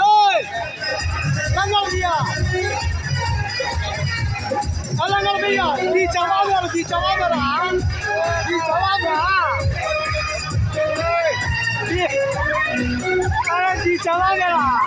Ơi, đang làm gì à? Đang làm gì à? Đi cháu bao giờ? Đi cháu bao giờ hả? Đi cháu bao giờ hả? Đi, đi cháu bao giờ hả?